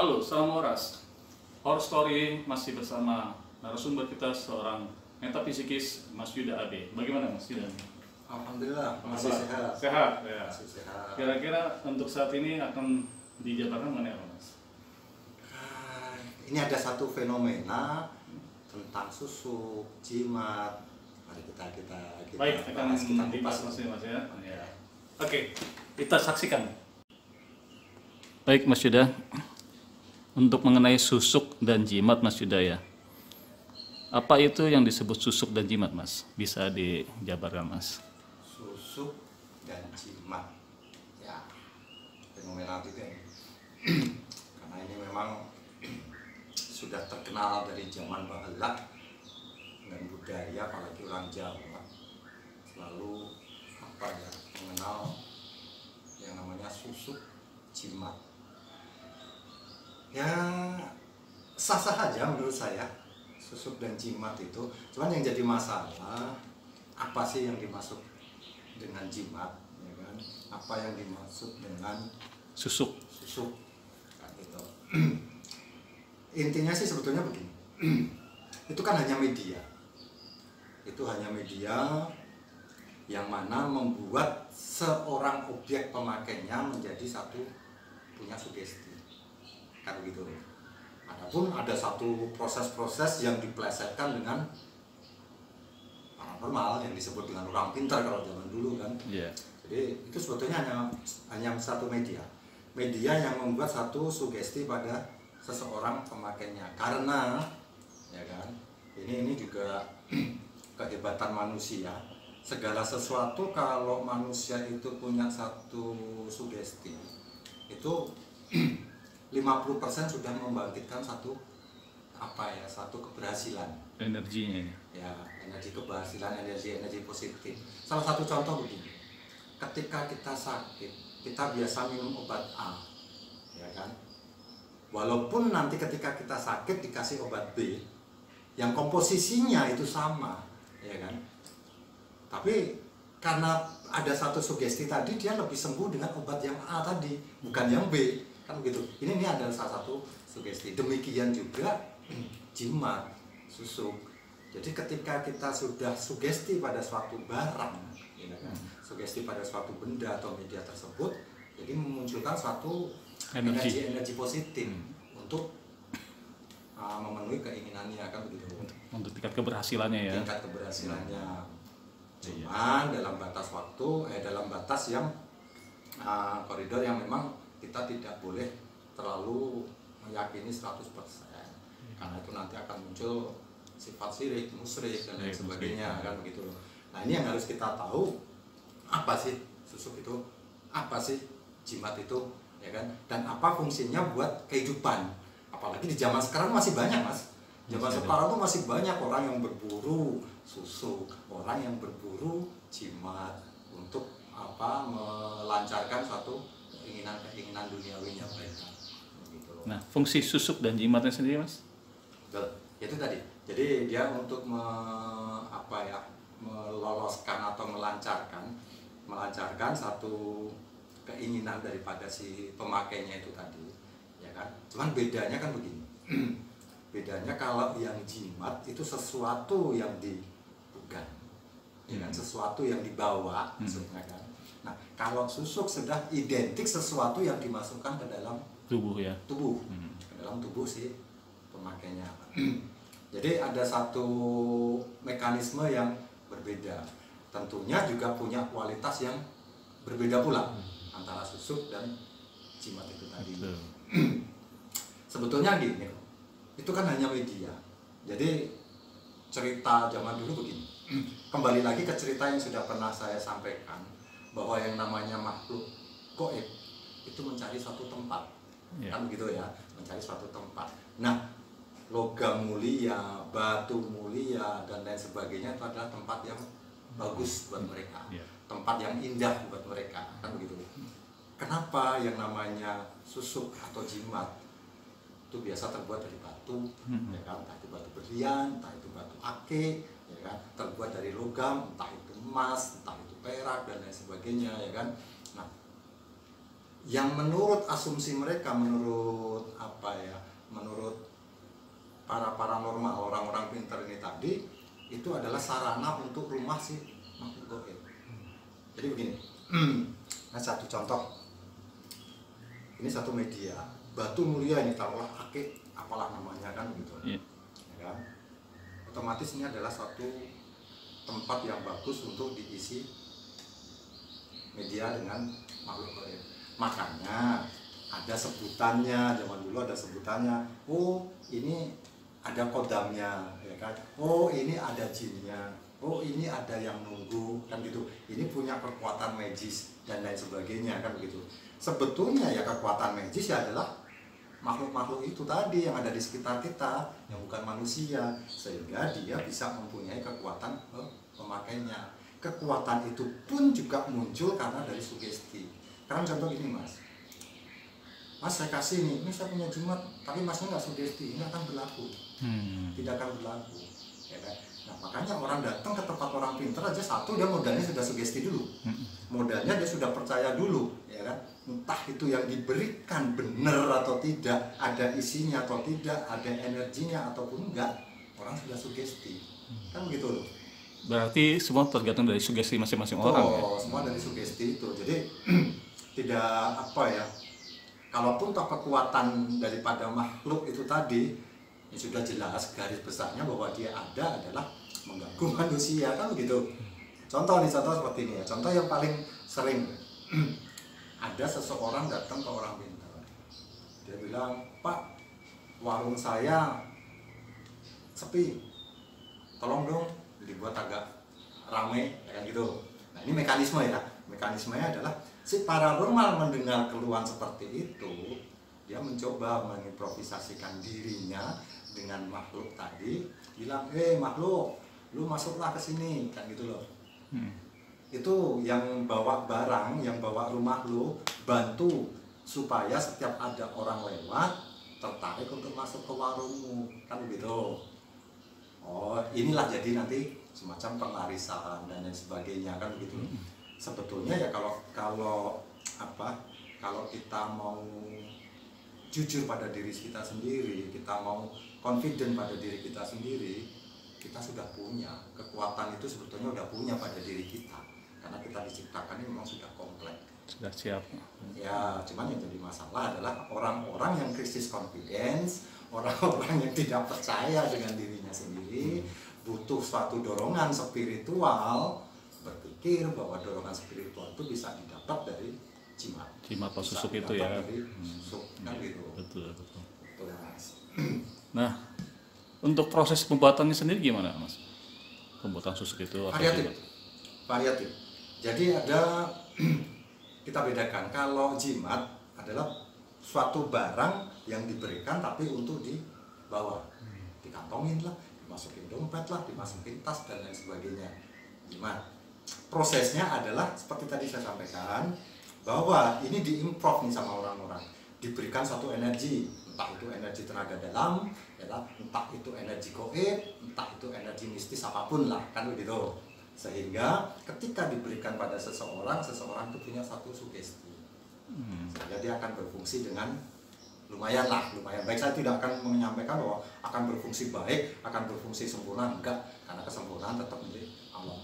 Halo, salam Horas. Horror Story masih bersama narasumber kita seorang metafisikis Mas Yuda AB. Bagaimana Mas Yuda? Alhamdulillah masih sehat. Sehat, ya. Masih sehat. Kira-kira untuk saat ini akan dijabarkan mengenai apa Mas? Ini ada satu fenomena tentang susuk, jimat. Mari kita Baik, akan bahas, kita dibahas kupas. Mas ya. Ya. Oke, kita saksikan. Baik Mas Yuda, untuk mengenai susuk dan jimat Mas Yuda ya. Apa itu yang disebut susuk dan jimat Mas? Bisa dijabarkan Mas? Susuk dan jimat. Ya, fenomena itu ya. Karena ini memang sudah terkenal dari zaman bahula dan budaya, apalagi orang Jawa selalu mengenal yang namanya susuk jimat. Ya sah-sah aja menurut saya susuk dan jimat itu, cuman yang jadi masalah apa sih yang dimaksud dengan jimat, ya kan? Apa yang dimaksud dengan Susuk. kan gitu. Intinya sih sebetulnya begini. Itu kan hanya media. Itu hanya media yang mana membuat seorang objek pemakainya menjadi satu punya sugesti. Kan begitu. Adapun ada satu proses-proses yang diplesetkan dengan paranormal yang disebut dengan orang pintar kalau zaman dulu kan. Yeah. Jadi itu sebetulnya hanya satu media yang membuat satu sugesti pada seseorang pemakainya. Karena ya kan, ini juga kehebatan manusia. Segala sesuatu kalau manusia itu punya satu sugesti, itu 50% sudah membangkitkan satu keberhasilan. Energinya Ya, energi keberhasilan, energi positif. Salah satu contoh begini. Ketika kita sakit, kita biasa minum obat A, ya kan? Walaupun nanti ketika kita sakit dikasih obat B, yang komposisinya itu sama, ya kan? Tapi karena ada satu sugesti tadi, dia lebih sembuh dengan obat yang A tadi, bukan yang B, kan begitu. Ini adalah salah satu sugesti. Demikian juga jimat, susuk. Jadi ketika kita sudah sugesti pada suatu barang, ya kan? Sugesti pada suatu benda atau media tersebut, jadi memunculkan suatu energi positif untuk memenuhi keinginannya, kan begitu. untuk tingkat keberhasilannya ya. Tingkat keberhasilannya. Cuman dalam batas waktu, dalam batas yang koridor yang memang kita tidak boleh terlalu meyakini 100%. Karena itu nanti akan muncul sifat syirik, musyrik dan lain sebagainya, kan begitu. Nah, ini yang harus kita tahu, apa sih susuk itu? Apa sih jimat itu, ya kan? Dan apa fungsinya buat kehidupan? Apalagi di zaman sekarang masih banyak, Mas. Zaman sekarang tuh masih banyak orang yang berburu susuk, orang yang berburu jimat untuk melancarkan satu keinginan duniawinya mereka. Gitu. Nah, fungsi susuk dan jimatnya sendiri Mas? Betul. Itu tadi. Jadi dia untuk meloloskan atau melancarkan satu keinginan daripada si pemakainya itu tadi, ya kan? Cuman bedanya kan begini. Bedanya kalau yang jimat itu sesuatu yang dipegang, ya kan? Sesuatu yang dibawa, maksudnya kan. Nah, kalau susuk sudah identik sesuatu yang dimasukkan ke dalam Tubuh ya. ke dalam tubuh si pemakainya. Jadi ada satu mekanisme yang berbeda. Tentunya juga punya kualitas yang berbeda pula antara susuk dan jimat itu tadi. Sebetulnya gini, itu kan hanya media. Jadi cerita zaman dulu begini. Kembali lagi ke cerita yang sudah pernah saya sampaikan, bahwa yang namanya makhluk gaib itu mencari suatu tempat, kan begitu ya, mencari suatu tempat. Nah, logam mulia, batu mulia dan lain sebagainya itu adalah tempat yang bagus buat mereka, tempat yang indah buat mereka, kan begitu. Kenapa yang namanya susuk atau jimat itu biasa terbuat dari batu, ya kan? Entah itu batu berlian, entah itu batu ake, ya kan? Terbuat dari logam, entah itu emas, entah itu perak dan lain sebagainya, ya kan? Nah, yang menurut asumsi mereka, menurut apa ya, menurut para paranormal, orang-orang pintar ini tadi, itu adalah sarana untuk rumah si makhluk gaib. Jadi begini, nah satu contoh, ini satu media, batu mulia ini taruhlah akik, apalah namanya kan begitu, ya kan? Otomatis ini adalah satu tempat yang bagus untuk diisi media dengan makhluk gaib. Makanya ada sebutannya, zaman dulu ada sebutannya, oh ini ada kodamnya, ya kan? Oh ini ada jinnya, oh ini ada yang nunggu, kan gitu. Ini punya kekuatan magis dan lain sebagainya, kan begitu. Sebetulnya ya kekuatan magis ya adalah makhluk-makhluk itu tadi yang ada di sekitar kita, yang bukan manusia, sehingga dia bisa mempunyai kekuatan pemakainya. Kekuatan itu pun juga muncul karena dari sugesti. Sekarang contoh gini mas, saya kasih ini saya punya jimat, tapi masnya nggak sugesti, ini akan berlaku, tidak akan berlaku, ya kan? Nah makanya orang datang ke tempat orang pintar aja, satu dia modalnya sudah sugesti dulu, modalnya dia sudah percaya dulu, ya kan? Entah itu yang diberikan benar atau tidak, ada isinya atau tidak, ada energinya ataupun enggak, orang sudah sugesti, kan begitu loh. Berarti semua tergantung dari sugesti masing-masing orang ya? Semua dari sugesti itu, jadi tidak apa ya, kalaupun tak kekuatan daripada makhluk itu tadi, ya sudah jelas garis besarnya bahwa dia ada adalah mengganggu manusia, kan begitu. Contoh seperti ini ya, contoh yang paling sering, ada seseorang datang ke orang pintar, dia bilang, Pak, warung saya sepi, tolong dong dibuat agak rame, kan gitu. Nah ini mekanismenya adalah si paranormal mendengar keluhan seperti itu, dia mencoba mengimprovisasikan dirinya dengan makhluk tadi, bilang, makhluk, lu masuklah ke sini, kan gitu loh. Itu yang bawa barang, yang bawa rumah lu, bantu supaya setiap ada orang lewat tertarik untuk masuk ke warungmu, kan begitu. Oh, inilah jadi nanti semacam pengarisan dan lain sebagainya, kan begitu. Sebetulnya ya kalau kita mau jujur pada diri kita sendiri, kita mau confident pada diri kita sendiri, kita sudah punya kekuatan itu, sebetulnya sudah punya pada diri kita, karena kita diciptakan ini memang sudah kompleks, sudah siap ya. Cuman yang jadi masalah adalah orang-orang yang krisis confidence, orang-orang yang tidak percaya dengan dirinya sendiri, butuh suatu dorongan spiritual, berpikir bahwa dorongan spiritual itu bisa didapat dari jimat atau susuk itu ya. Susuk, kan gitu. Betul. Betul, mas. Nah, untuk proses pembuatannya sendiri gimana mas? Pembuatan susuk itu variatif. Jadi ada kita bedakan, kalau jimat adalah suatu barang yang diberikan tapi untuk dibawa, dikantongin lah, dimasukin dompet lah, dimasukin tas dan lain sebagainya. Jimat prosesnya adalah seperti tadi saya sampaikan, bahwa ini diimprov nih sama orang-orang, diberikan satu energi, entah itu energi tenaga dalam, entah itu energi gaib, entah itu energi mistis apapun lah, kan begitu. Sehingga ketika diberikan pada seseorang itu punya satu sugesti, sehingga dia akan berfungsi dengan lumayan baik. Saya tidak akan menyampaikan bahwa akan berfungsi baik, akan berfungsi sempurna, enggak, karena kesempurnaan tetap milik Allah.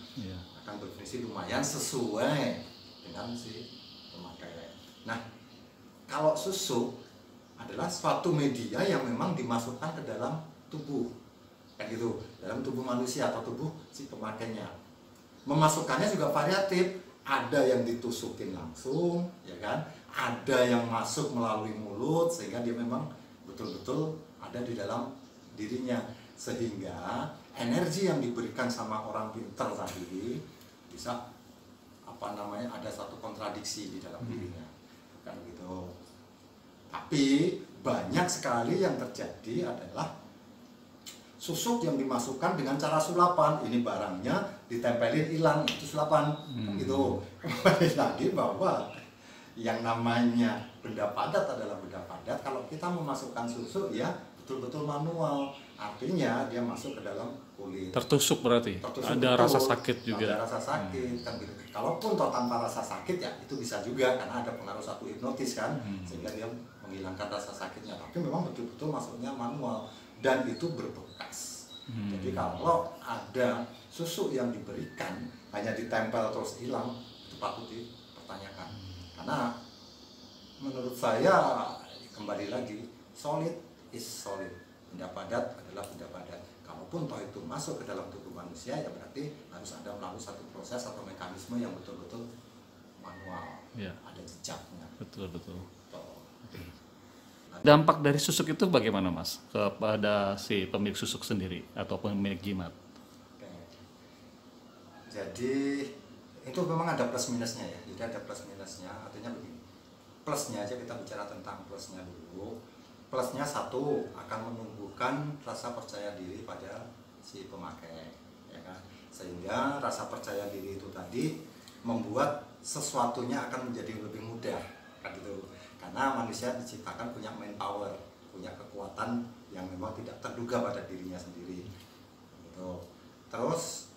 Akan berfungsi lumayan sesuai dengan si pemakai. Nah, kalau susuk adalah suatu media yang memang dimasukkan ke dalam tubuh, kayak gitu, dalam tubuh manusia atau tubuh si pemakainya. Memasukkannya juga variatif, ada yang ditusukin langsung, ya kan? Ada yang masuk melalui mulut, sehingga dia memang betul-betul ada di dalam dirinya, sehingga energi yang diberikan sama orang pintar tadi bisa ada satu kontradiksi di dalam dirinya, kan gitu. Tapi banyak sekali yang terjadi adalah susuk yang dimasukkan dengan cara sulapan. Ini barangnya ditempelin, hilang, itu sulapan, kan gitu. Kembali lagi bahwa yang namanya benda padat adalah benda padat. Kalau kita memasukkan susuk, ya betul-betul manual, artinya dia masuk ke dalam kulit. Tertusuk berarti. Tertusuk Ada betul, rasa sakit juga. ada rasa sakit kan gitu. Kalaupun toh tanpa rasa sakit ya itu bisa juga karena ada pengaruh satu hipnotis kan, sehingga dia menghilangkan rasa sakitnya. Tapi memang betul-betul masuknya manual dan itu berbekas. Jadi kalau ada susuk yang diberikan hanya ditempel terus hilang, itu patut dipertanyakan. Karena menurut saya kembali lagi, solid is solid, benda padat adalah benda padat. Kalaupun toh itu masuk ke dalam tubuh manusia ya berarti harus ada melalui satu proses atau mekanisme yang betul-betul manual, Ya. ada jejaknya. Betul. Toh. Dampak dari susuk itu bagaimana Mas kepada si pemilik susuk sendiri atau pemilik jimat? Oke. Jadi itu memang ada plus minusnya ya. Jadi ada plus minusnya, artinya begini. Plusnya aja kita bicara tentang plusnya dulu. Plusnya satu, akan menumbuhkan rasa percaya diri pada si pemakai, ya kan? Sehingga rasa percaya diri itu tadi membuat sesuatunya akan menjadi lebih mudah, kan gitu. Karena manusia diciptakan punya manpower, punya kekuatan yang memang tidak terduga pada dirinya sendiri, gitu. Terus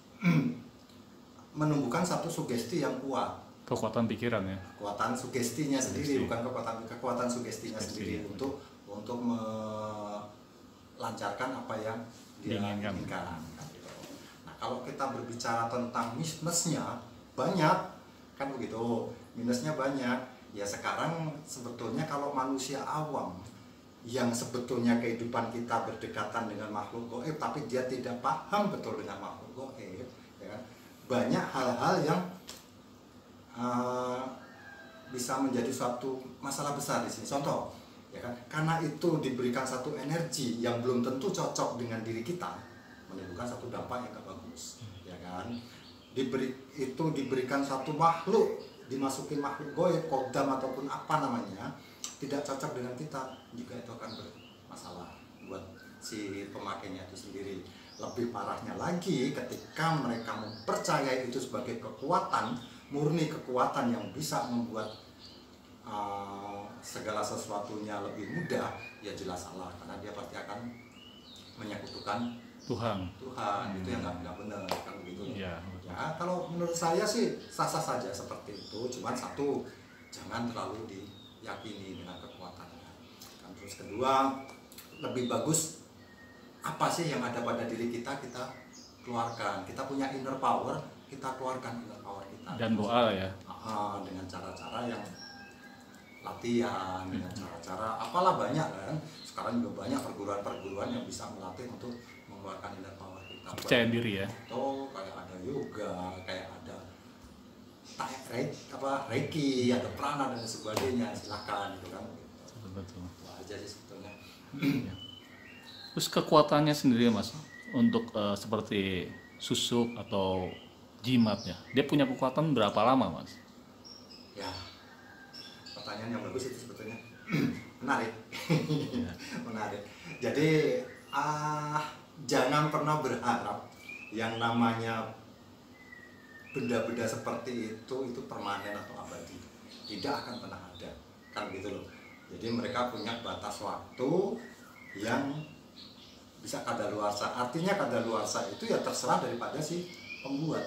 menumbuhkan satu sugesti yang kuat. Kekuatan pikiran ya. Kekuatan sugestinya sendiri, Sugesti. bukan kekuatan sugestinya Sugesti. sendiri untuk melancarkan apa yang dia Diinginkan. inginkan. Nah, kalau kita berbicara tentang minusnya banyak, kan begitu. Minusnya banyak. Ya sekarang sebetulnya kalau manusia awam yang sebetulnya kehidupan kita berdekatan dengan makhluk gaib, tapi dia tidak paham betul dengan makhluk gaib, ya kan? Banyak hal-hal yang bisa menjadi suatu masalah besar di sini. Contoh, ya kan? Karena itu diberikan satu energi yang belum tentu cocok dengan diri kita, menimbulkan satu dampak yang gak bagus, ya kan? Diberikan satu makhluk, dimasukin makhluk gaib, kodam ataupun apa namanya, tidak cocok dengan kita, juga itu akan bermasalah buat si pemakainya itu sendiri. Lebih parahnya lagi ketika mereka mempercayai itu sebagai kekuatan, murni kekuatan yang bisa membuat segala sesuatunya lebih mudah, ya jelas salah, karena dia pasti akan menyekutukan Tuhan. Itu yang nggak benar kan begitu. Iya. Ya kalau menurut saya sih sah-sah saja seperti itu, cuman satu, jangan terlalu diyakini dengan kekuatannya. Dan terus kedua, lebih bagus apa sih yang ada pada diri kita keluarkan. Kita punya inner power, kita keluarkan inner power kita. Dan doa ya. Dengan cara-cara yang latihan, dengan cara-cara apalah banyak kan. Sekarang juga banyak perguruan-perguruan yang bisa melatih untuk mengeluarkan inner power kita. Percaya diri ya. Atau kayak ada yoga, kayak ada reiki, ada prana dan sebagainya, silakan gitu kan. Betul. Itu aja sih sebetulnya. Terus kekuatannya sendiri Mas untuk seperti susuk atau jimatnya, dia punya kekuatan berapa lama Mas? Ya, pertanyaan yang bagus itu sebetulnya. Menarik. Menarik. Jadi jangan pernah berharap yang namanya benda-benda seperti itu permanen atau abadi. Tidak akan pernah ada, kan gitu loh. Jadi mereka punya batas waktu yang bisa kadaluarsa. Artinya kadaluarsa itu ya terserah daripada si pembuat,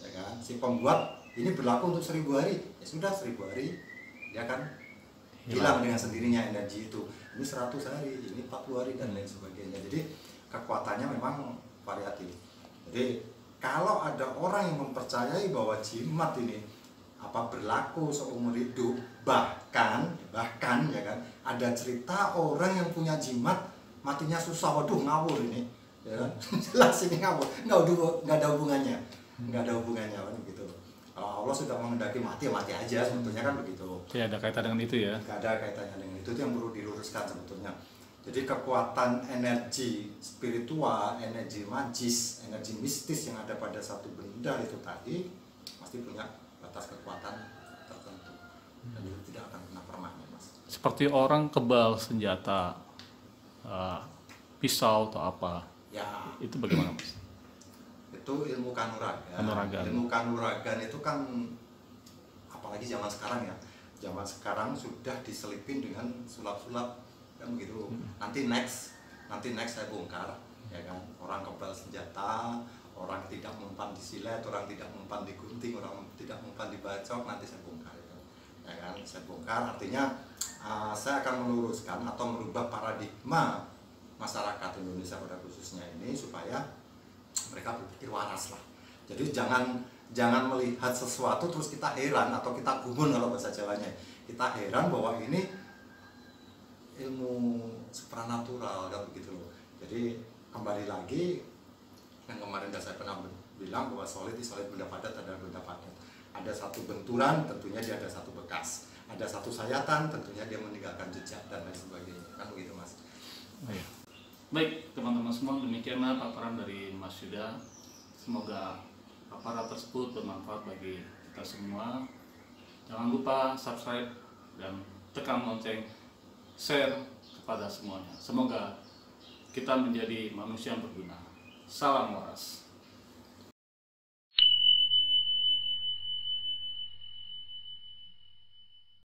ya kan? Si pembuat ini berlaku untuk 1000 hari, ya sudah 1000 hari dia kan hilang dengan sendirinya energi itu. Ini 100 hari, ini 40 hari dan lain sebagainya. Jadi kekuatannya memang variatif. Jadi kalau ada orang yang mempercayai bahwa jimat ini berlaku seumur hidup, bahkan ya kan, ada cerita orang yang punya jimat matinya susah, waduh ngawur ini, ya kan? Jelas ini ngawur, nggak ada hubungannya kan begitu. Kalau Allah sudah menghendaki mati, ya mati aja sebetulnya kan begitu. Ya ada kaitan dengan itu ya. Nggak ada kaitannya dengan itu yang perlu diluruskan sebetulnya. Jadi kekuatan energi spiritual, energi magis, energi mistis yang ada pada satu benda itu tadi pasti punya batas kekuatan tertentu dan itu tidak akan pernah permanen, Mas. Seperti orang kebal senjata, pisau atau apa, Ya, itu bagaimana Mas? itu ilmu kanuragan. Kanuragan. Ilmu kanuragan itu kan apalagi zaman sekarang ya. Zaman sekarang sudah diselipin dengan sulap-sulap kan begitu. Nanti next saya bongkar, ya kan, orang kebal senjata, orang tidak mempan disilet, orang tidak mempan digunting, orang tidak mempan dibacok, nanti saya bongkar itu, ya kan, saya bongkar. Artinya saya akan meluruskan atau merubah paradigma masyarakat Indonesia pada khususnya ini supaya mereka berpikir waras lah. Jadi jangan melihat sesuatu terus kita heran atau kita gumun kalau bahasa Jawanya. Kita heran bahwa ini ilmu supranatural kan begitu loh. Jadi kembali lagi yang kemarin saya pernah bilang bahwa solid benda padat adalah benda padat. Ada satu benturan, tentunya dia ada satu bekas. Ada satu sayatan, tentunya dia meninggalkan jejak dan lain sebagainya. Kan begitu, Mas. Baik, teman-teman semua, demikianlah paparan dari Mas Yuda. Semoga paparan tersebut bermanfaat bagi kita semua. Jangan lupa subscribe dan tekan lonceng, share kepada semuanya. Semoga kita menjadi manusia yang berguna. Salam waras.